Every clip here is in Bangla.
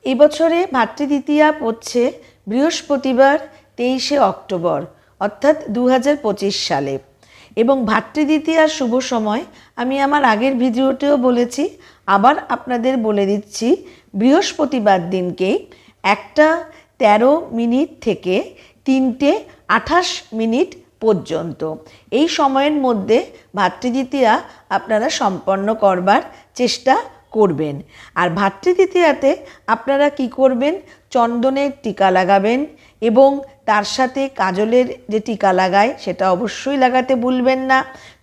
এবছরে ভাতৃদ্বিতীয়া পড়ছে বৃহস্পতিবার 23শে অক্টোবর অর্থাৎ 2025 সালে। এবং ভাতৃদ্বিতীয়ার শুভ সময় আমি আমার আগের ভিডিওতেও বলেছি, আবার আপনাদের বলে দিচ্ছি, বৃহস্পতিবার দিনকে 1:13 থেকে 3:28 পর্যন্ত এই সময়ের মধ্যে ভাতৃদ্বিতীয়া আপনারা সম্পন্ন করবার চেষ্টা করবেন। আর ভাতৃদ্বিতীয়াতে আপনারা কি করবেন, চন্দনের টিকা লাগাবেন এবং তার সাথে কাজলের যে টিকা লাগায় সেটা অবশ্যই লাগাতে ভুলবেন না।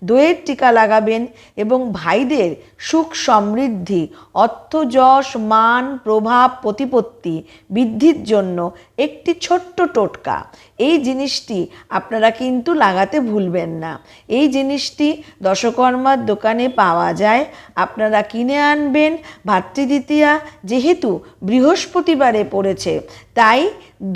দইয়ের টিকা লাগাবেন এবং ভাইদের সুখ সমৃদ্ধি, অর্থ যশ মান প্রভাব প্রতিপত্তি বৃদ্ধির জন্য একটি ছোট্ট টোটকা, এই জিনিসটি আপনারা কিন্তু লাগাতে ভুলবেন না। এই জিনিসটি দশকর্মার দোকানে পাওয়া যায়, আপনারা কিনে আনবেন। ভাতৃদ্বিতীয়া যেহেতু বৃহস্পতিবারে পড়েছে, তাই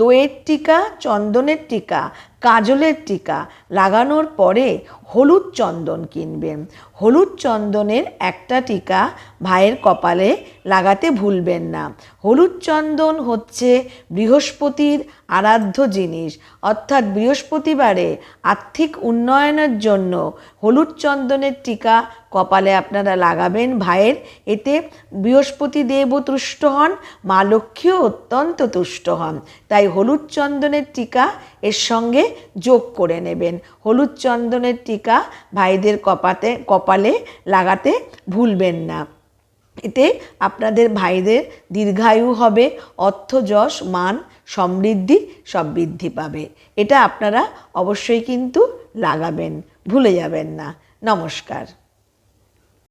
দইয়ের টিকা, চন্দনের টিকা, কাজলের টিকা লাগানোর পরে হলুদ চন্দন কিনবেন। হলুদ চন্দনের একটা টিকা ভাইয়ের কপালে লাগাতে ভুলবেন না। হলুদ চন্দন হচ্ছে বৃহস্পতির আরাধ্য জিনিস, অর্থাৎ বৃহস্পতিবারে আর্থিক উন্নয়নের জন্য হলুদ চন্দনের টিকা কপালে আপনারা লাগাবেন ভাইয়ের। এতে বৃহস্পতি দেবও তুষ্ট হন, মা লক্ষ্মীও অত্যন্ত তুষ্ট হন। তাই হলুদ চন্দনের টিকা এর সঙ্গে যোগ করে নেবেন। হলুদ চন্দনের টিকা ভাইদের কপালে লাগাতে ভুলবেন না। এতে আপনাদের ভাইদের দীর্ঘায়ু হবে, অর্থ যশ মান সমৃদ্ধি সব বৃদ্ধি পাবে। এটা আপনারা অবশ্যই কিন্তু লাগাবেন, ভুলে যাবেন না। নমস্কার।